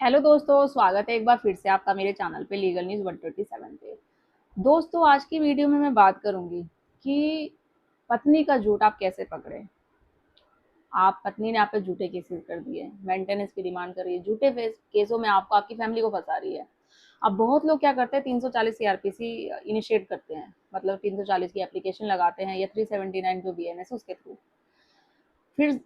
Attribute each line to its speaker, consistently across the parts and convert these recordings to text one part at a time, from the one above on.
Speaker 1: Hello दोस्तों, स्वागत है एक बार फिर से आपका मेरे चैनल पे लीगल न्यूज़ 127 पे। दोस्तों, आज की वीडियो में मैं बात करूंगी कि पत्नी का झूठ आप कैसे पकड़े। आप पत्नी ने आप पे झूठे केसेस कर दिए, मेंटेनेंस की डिमांड कर रही है, झूठे केसों में आपको आपकी फैमिली को फंसा रही है। अब बहुत लोग क्या करते हैं, 340 सीआरपीसी इनिशिएट करते हैं, मतलब 340 की एप्लीकेशन लगाते हैं या 379 जो बीएनएस उसके थ्रू। फिर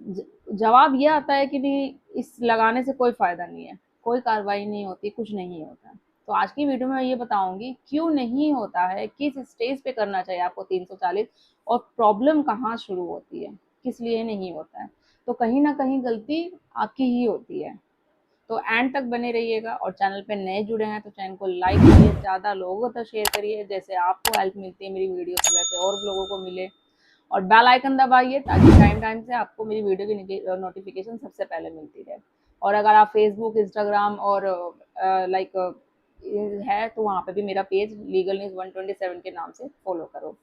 Speaker 1: जवाब ये आता है कि नहीं, इस लगाने से कोई फ़ायदा नहीं है, कोई कार्रवाई नहीं होती, कुछ नहीं होता। तो आज की वीडियो में मैं ये बताऊँगी क्यों नहीं होता है, किस स्टेज पे करना चाहिए आपको 340 और प्रॉब्लम कहाँ शुरू होती है, किस लिए नहीं होता है। तो कहीं न कहीं गलती आपकी ही होती है। तो एंड तक बने रहिएगा और चैनल पे नए जुड़े हैं तो चैनल को लाइक करिए, ज़्यादा लोगों तक शेयर करिए, जैसे आपको हेल्प मिलती है मेरी वीडियो से वैसे और लोगों को मिले। और बेल आइकन दबाइए ताकि टाइम टाइम से आपको मेरी वीडियो की नोटिफिकेशन सबसे पहले मिलती रहे। और अगर आप फेसबुक, इंस्टाग्राम और लाइक है तो वहाँ पे भी मेरा पेज लीगल न्यूज़ 127 के नाम से फॉलो करो।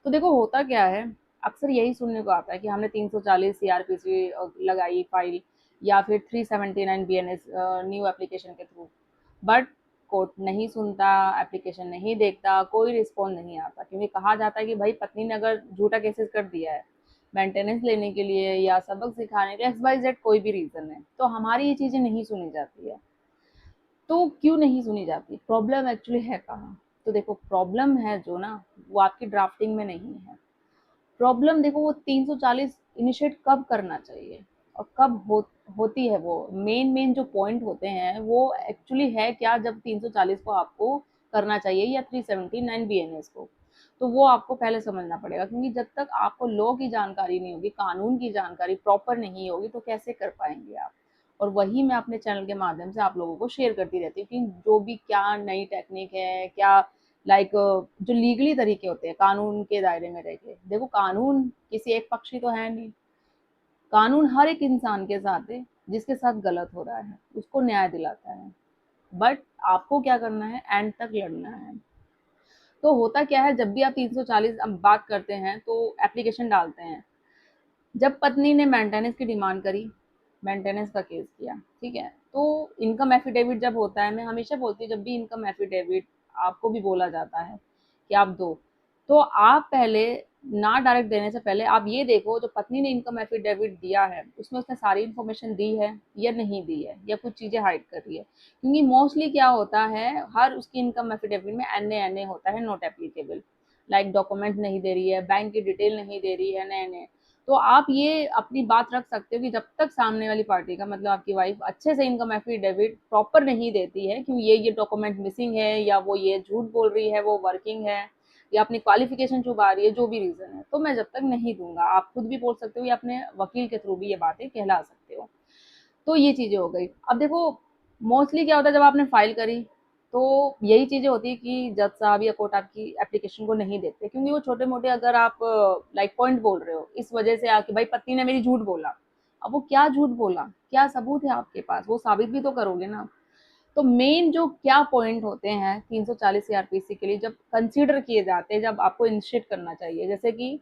Speaker 1: तो देखो होता क्या है, अक्सर यही सुनने को आता है कि हमने 340 सीआरपीसी लगाई फाइल या फिर 379 बीएनएस न्यू एप्लीकेशन के थ्रू, बट कोर्ट नहीं सुनता, एप्लीकेशन नहीं देखता, कोई रिस्पॉन्स नहीं आता, क्योंकि कहा जाता है कि भाई पत्नी ने अगर झूठा केसेस कर दिया है मेंटेनेंस लेने के लिए या सबक सिखाने के लिए, एक्स वाई जेड कोई भी रीज़न है, तो हमारी ये चीज़ें नहीं सुनी जाती है। तो क्यों नहीं सुनी जाती, प्रॉब्लम एक्चुअली है कहाँ। तो देखो प्रॉब्लम है जो ना, वो आपकी ड्राफ्टिंग में नहीं है। प्रॉब्लम देखो, वो 340 इनिशिएट कब करना चाहिए और कब होती है। वो मेन जो पॉइंट होते हैं वो एक्चुअली है क्या, जब 340 को आपको करना चाहिए या 379 बीएनएस को। तो वो आपको पहले समझना पड़ेगा, क्योंकि जब तक आपको लॉ की जानकारी नहीं होगी, कानून की जानकारी प्रॉपर नहीं होगी, तो कैसे कर पाएंगे आप। और वही मैं अपने चैनल के माध्यम से आप लोगों को शेयर करती रहती हूँ कि जो भी क्या नई टेक्निक है, क्या लाइक जो लीगली तरीके होते हैं कानून के दायरे में रह के। देखो कानून किसी एक पक्षी तो है नहीं, कानून हर एक इंसान के साथ है जिसके साथ गलत हो रहा है उसको न्याय दिलाता है। बट आपको क्या करना है, एंड तक लड़ना है। तो होता क्या है, जब भी आप 340 अब बात करते हैं तो एप्लीकेशन डालते हैं। जब पत्नी ने मेंटेनेंस की डिमांड करी, मेंटेनेंस का केस किया, ठीक है, तो इनकम एफिडेविट जब होता है, मैं हमेशा बोलती हूँ जब भी इनकम एफिडेविट आपको भी बोला जाता है कि आप दो, तो आप पहले ना डायरेक्ट देने से पहले आप ये देखो जो पत्नी ने इनकम एफिडेविट दिया है उसमें उसने सारी इन्फॉर्मेशन दी है या नहीं दी है, या कुछ चीज़ें हाइड कर रही है। क्योंकि मोस्टली क्या होता है, हर उसकी इनकम एफिडेविट में एन ए होता है, नॉट एप्लीकेबल। लाइक डॉक्यूमेंट नहीं दे रही है, बैंक की डिटेल नहीं दे रही है, नए। तो आप ये अपनी बात रख सकते हो कि जब तक सामने वाली पार्टी का मतलब आपकी वाइफ अच्छे से इनकम एफिडेविट प्रॉपर नहीं देती है कि ये डॉक्यूमेंट मिसिंग है, या वो ये झूठ बोल रही है, वो वर्किंग है, या अपनी क्वालिफिकेशन छुपा रही है, जो भी रीज़न है, तो मैं जब तक नहीं दूंगा। आप खुद भी बोल सकते हो या अपने वकील के थ्रू भी ये बातें कहला सकते हो। तो ये चीज़ें हो गई। अब देखो मोस्टली क्या होता है, जब आपने फाइल करी तो यही चीज़ें होती है कि जज साहब या कोर्ट आपकी एप्लीकेशन को नहीं देखते, क्योंकि वो छोटे मोटे अगर आप लाइक पॉइंट बोल रहे हो इस वजह से आके भाई पत्नी ने मेरी झूठ बोला। अब वो क्या झूठ बोला, क्या सबूत है आपके पास, वो साबित भी तो करोगे ना। तो मेन जो क्या पॉइंट होते हैं 340 सीआरपीसी के लिए जब कंसीडर किए जाते हैं, जब आपको इनिशिएट करना चाहिए, जैसे कि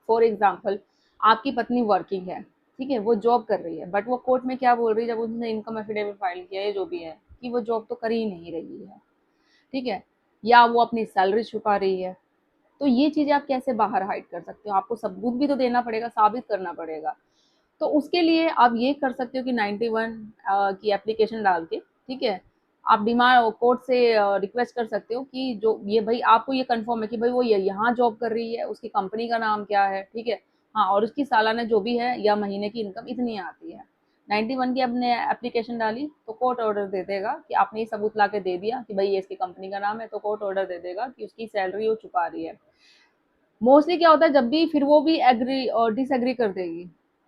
Speaker 1: फॉर एग्जाम्पल आपकी पत्नी वर्किंग है, ठीक है, वो जॉब कर रही है, बट वो कोर्ट में क्या बोल रही है जब उसने इनकम एफिडेविट फाइल किया है जो भी है, कि वो जॉब तो कर ही नहीं रही है, ठीक है, या वो अपनी सैलरी छुपा रही है। तो ये चीज़ें आप कैसे बाहर हाइड कर सकते हो, आपको सबूत भी तो देना पड़ेगा, साबित करना पड़ेगा। तो उसके लिए आप ये कर सकते हो कि 91 की एप्लीकेशन डाल के, ठीक है, आप डिमांड कोर्ट से रिक्वेस्ट कर सकते हो कि जो ये भाई आपको ये कंफर्म है कि भाई वो ये यहाँ जॉब कर रही है, उसकी कंपनी का नाम क्या है, ठीक है, हाँ, और उसकी सालाना जो भी है या महीने की इनकम इतनी आती है। 91 की आपने एप्लीकेशन डाली तो कोर्ट ऑर्डर दे देगा कि आपने ये सबूत ला के दे दिया कि भाई ये इसकी कंपनी का नाम है, तो कोर्ट ऑर्डर दे देगा कि उसकी सैलरी वो छुपा रही है। मोस्टली क्या होता है, जब भी फिर वो भी एग्री और डिसएग्री कर देगी,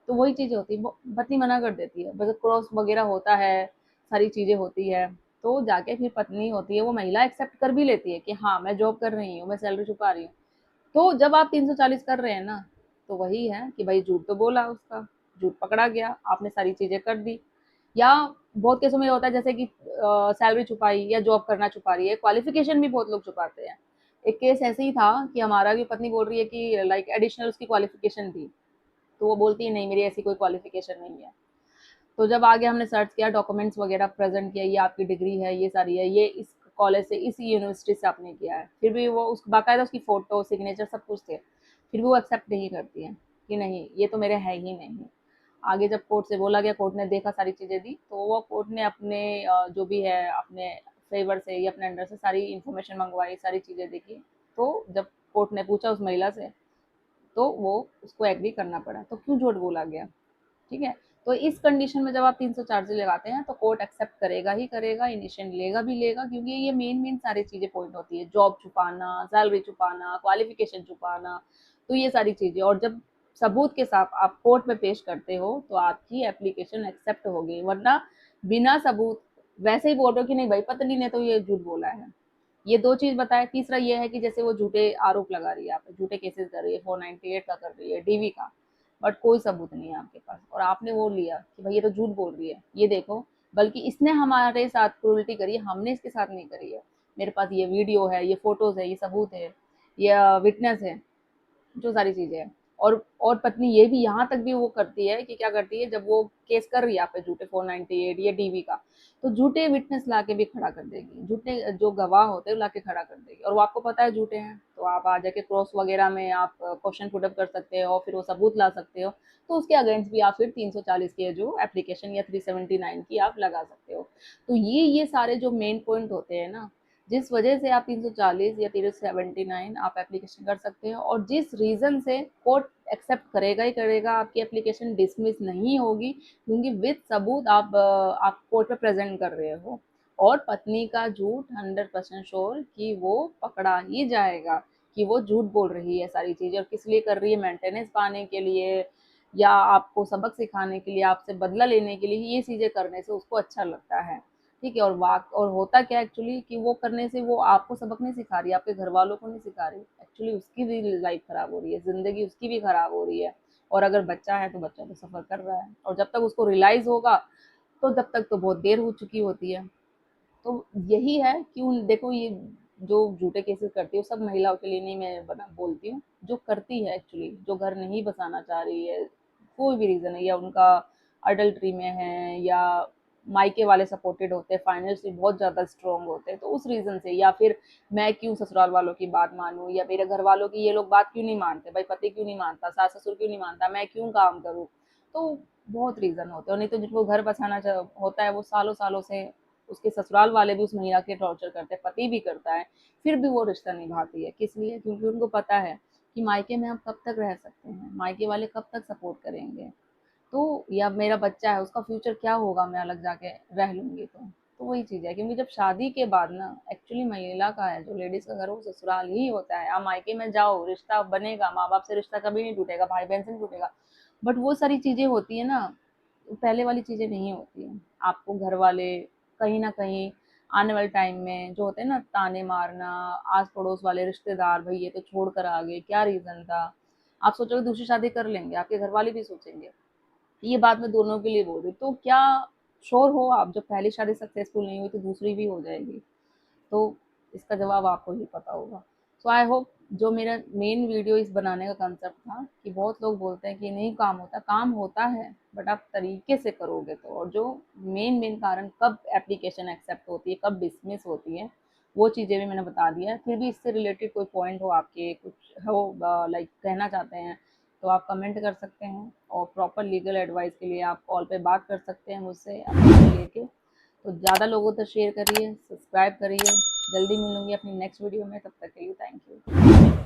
Speaker 1: तो वही चीज़ होती है, वो पत्नी मना कर देती है, बस क्रॉस वगैरह होता है, सारी चीज़ें होती है, तो जाके फिर पत्नी होती है वो महिला एक्सेप्ट कर भी लेती है कि हाँ मैं जॉब कर रही हूँ, मैं सैलरी छुपा रही हूँ। तो जब आप 340 कर रहे हैं ना, तो वही है कि भाई झूठ तो बोला, उसका झूठ पकड़ा गया, आपने सारी चीज़ें कर दी। या बहुत केसों में होता है जैसे कि सैलरी छुपाई या जॉब करना छुपा रही है, क्वालिफिकेशन भी बहुत लोग छुपाते हैं। एक केस ऐसे ही था कि हमारा भी पत्नी बोल रही है कि लाइक एडिशनल उसकी क्वालिफिकेशन थी, तो वो बोलती है नहीं मेरी ऐसी कोई क्वालिफिकेशन नहीं है। तो जब आगे हमने सर्च किया, डॉक्यूमेंट्स वगैरह प्रेजेंट किया, ये आपकी डिग्री है, ये सारी है, ये इस कॉलेज से, इस यूनिवर्सिटी से आपने किया है, फिर भी वो उस बाकायदा उसकी फ़ोटो, सिग्नेचर सब कुछ थे, फिर भी वो एक्सेप्ट नहीं करती है कि नहीं ये तो मेरे है ही नहीं। आगे जब कोर्ट से बोला गया, कोर्ट ने देखा, सारी चीज़ें दी, तो वो कोर्ट ने अपने जो भी है अपने फेवर से या अपने अंडर से सारी इन्फॉर्मेशन मंगवाई, सारी चीज़ें देखी। तो जब कोर्ट ने पूछा उस महिला से, तो वो उसको एग्री करना पड़ा, तो क्यों झूठ बोला गया। ठीक है। तो इस कंडीशन में जब आप 304 जी लगाते हैं तो कोर्ट एक्सेप्ट करेगा ही करेगा, इनिशिएशन लेगा भी लेगा, क्योंकि ये मेन मेन सारी चीजें पॉइंट होती है, जॉब छुपाना, सैलरी छुपाना, क्वालिफिकेशन छुपाना, तो ये सारी चीजें। और जब सबूत के साथ आप कोर्ट में पेश करते हो तो आपकी एप्लीकेशन एक्सेप्ट होगी, वरना बिना सबूत वैसे ही बोल रहे हो कि नहीं भाई पत्नी ने तो ये झूठ बोला है। ये दो चीज बताए। तीसरा ये है कि जैसे वो झूठे आरोप लगा रही है, आप झूठे केसेस कर रही है, 498 का कर रही है, डीवी का, बट कोई सबूत नहीं है आपके पास, और आपने वो लिया कि भाई ये तो झूठ बोल रही है, ये देखो, बल्कि इसने हमारे साथ क्रूरल्टी करी है, हमने इसके साथ नहीं करी है, मेरे पास ये वीडियो है, ये फोटोज है, ये सबूत है, ये विटनेस है, जो सारी चीजें हैं। और पत्नी ये भी यहाँ तक भी वो करती है कि क्या करती है, जब वो केस कर रही है आप पे झूठे 498 या डीवी का, तो झूठे विटनेस ला के भी खड़ा कर देगी, झूठे जो गवाह होते हैं ला के खड़ा कर देगी, और वो आपको पता है झूठे हैं, तो आप आ जाके क्रॉस वगैरह में आप क्वेश्चन पुटअप कर सकते हो, फिर वो सबूत ला सकते हो, तो उसके अगेंस्ट भी आप फिर 340 के जो एप्लीकेशन या 379 की आप लगा सकते हो। तो ये सारे जो मेन पॉइंट होते हैं ना, जिस वजह से आप 340 या 379 आप एप्लीकेशन कर सकते हो, और जिस रीज़न से कोर्ट एक्सेप्ट करेगा ही करेगा, आपकी एप्लीकेशन डिसमिस नहीं होगी, क्योंकि विद सबूत आप कोर्ट में प्रेजेंट कर रहे हो, और पत्नी का झूठ 100% श्योर कि वो पकड़ा ही जाएगा, कि वो झूठ बोल रही है सारी चीज़ें, और किस लिए कर रही है, मेंटेनेंस पाने के लिए या आपको सबक सिखाने के लिए, आपसे बदला लेने के लिए, ये चीज़ें करने से उसको अच्छा लगता है। ठीक है। और वाक और होता क्या एक्चुअली कि वो करने से वो आपको सबक नहीं सिखा रही, आपके घर वालों को नहीं सिखा रही, एक्चुअली उसकी भी लाइफ खराब हो रही है, जिंदगी उसकी भी खराब हो रही है। और अगर बच्चा है तो बच्चा तो सफर कर रहा है, और जब तक उसको रियलाइज होगा तो जब तक तो बहुत देर हो चुकी होती है। तो यही है कि उन देखो, ये जो झूठे केसेस करती है सब महिलाओं के लिए नहीं, मैं बना बोलती हूँ, जो करती है एक्चुअली, जो घर नहीं बसाना चाह रही है, कोई भी रीज़न है, या उनका अडल्ट्री में है, या मायके वाले सपोर्टेड होते हैं, फाइनेंशियली बहुत ज़्यादा स्ट्रॉन्ग होते हैं, तो उस रीज़न से, या फिर मैं क्यों ससुराल वालों की बात मानूँ, या मेरे घर वालों की ये लोग बात क्यों नहीं मानते, भाई पति क्यों नहीं मानता, सास ससुर क्यों नहीं मानता, मैं क्यों काम करूँ। तो बहुत रीज़न होते हैं, नहीं तो जिनको घर बसाना होता है वो सालों सालों से, उसके ससुराल वाले भी उस महिला के टॉर्चर करते हैं, पति भी करता है, फिर भी वो रिश्ता निभाती है, किस लिए, क्योंकि उनको पता है कि मायके में हम कब तक रह सकते हैं, मायके वाले कब तक सपोर्ट करेंगे, तो या मेरा बच्चा है उसका फ्यूचर क्या होगा, मैं अलग जाके रह लूंगी तो वही चीज़ है, क्योंकि जब शादी के बाद ना एक्चुअली महिला का है, जो लेडीज का घर, वो ससुराल ही होता है। आप मायके में जाओ, रिश्ता बनेगा, माँ बाप से रिश्ता कभी नहीं टूटेगा, भाई बहन से नहीं टूटेगा, बट वो सारी चीज़ें होती है ना, पहले वाली चीज़ें नहीं होती हैं। आपको घर वाले कहीं ना कहीं आने वाले टाइम में जो होते हैं ना, ताने मारना, आस पड़ोस वाले रिश्तेदार, भाई ये तो छोड़ कर आ गए, क्या रीज़न था, आप सोचोगे दूसरी शादी कर लेंगे, आपके घर वाले भी सोचेंगे। ये बात मैं दोनों के लिए बोल रही हूँ। तो क्या श्योर हो आप, जब पहली शादी सक्सेसफुल नहीं हुई तो दूसरी भी हो जाएगी? तो इसका जवाब आपको ही पता होगा। सो आई होप, जो मेरा मेन वीडियो इस बनाने का कंसेप्ट था, कि बहुत लोग बोलते हैं कि नहीं काम होता है, बट आप तरीके से करोगे तो, और जो मेन मेन कारण कब एप्लीकेशन एक्सेप्ट होती है, कब डिसमिस होती है, वो चीज़ें भी मैंने बता दिया है। फिर भी इससे रिलेटेड कोई पॉइंट हो आपके, कुछ हो लाइक कहना चाहते हैं, तो आप कमेंट कर सकते हैं, और प्रॉपर लीगल एडवाइस के लिए आप कॉल पे बात कर सकते हैं मुझसे अपना लेके। तो ज़्यादा लोगों तक शेयर करिए, सब्सक्राइब करिए। जल्दी मिलूंगी अपनी नेक्स्ट वीडियो में, तब तक के लिए थैंक यू।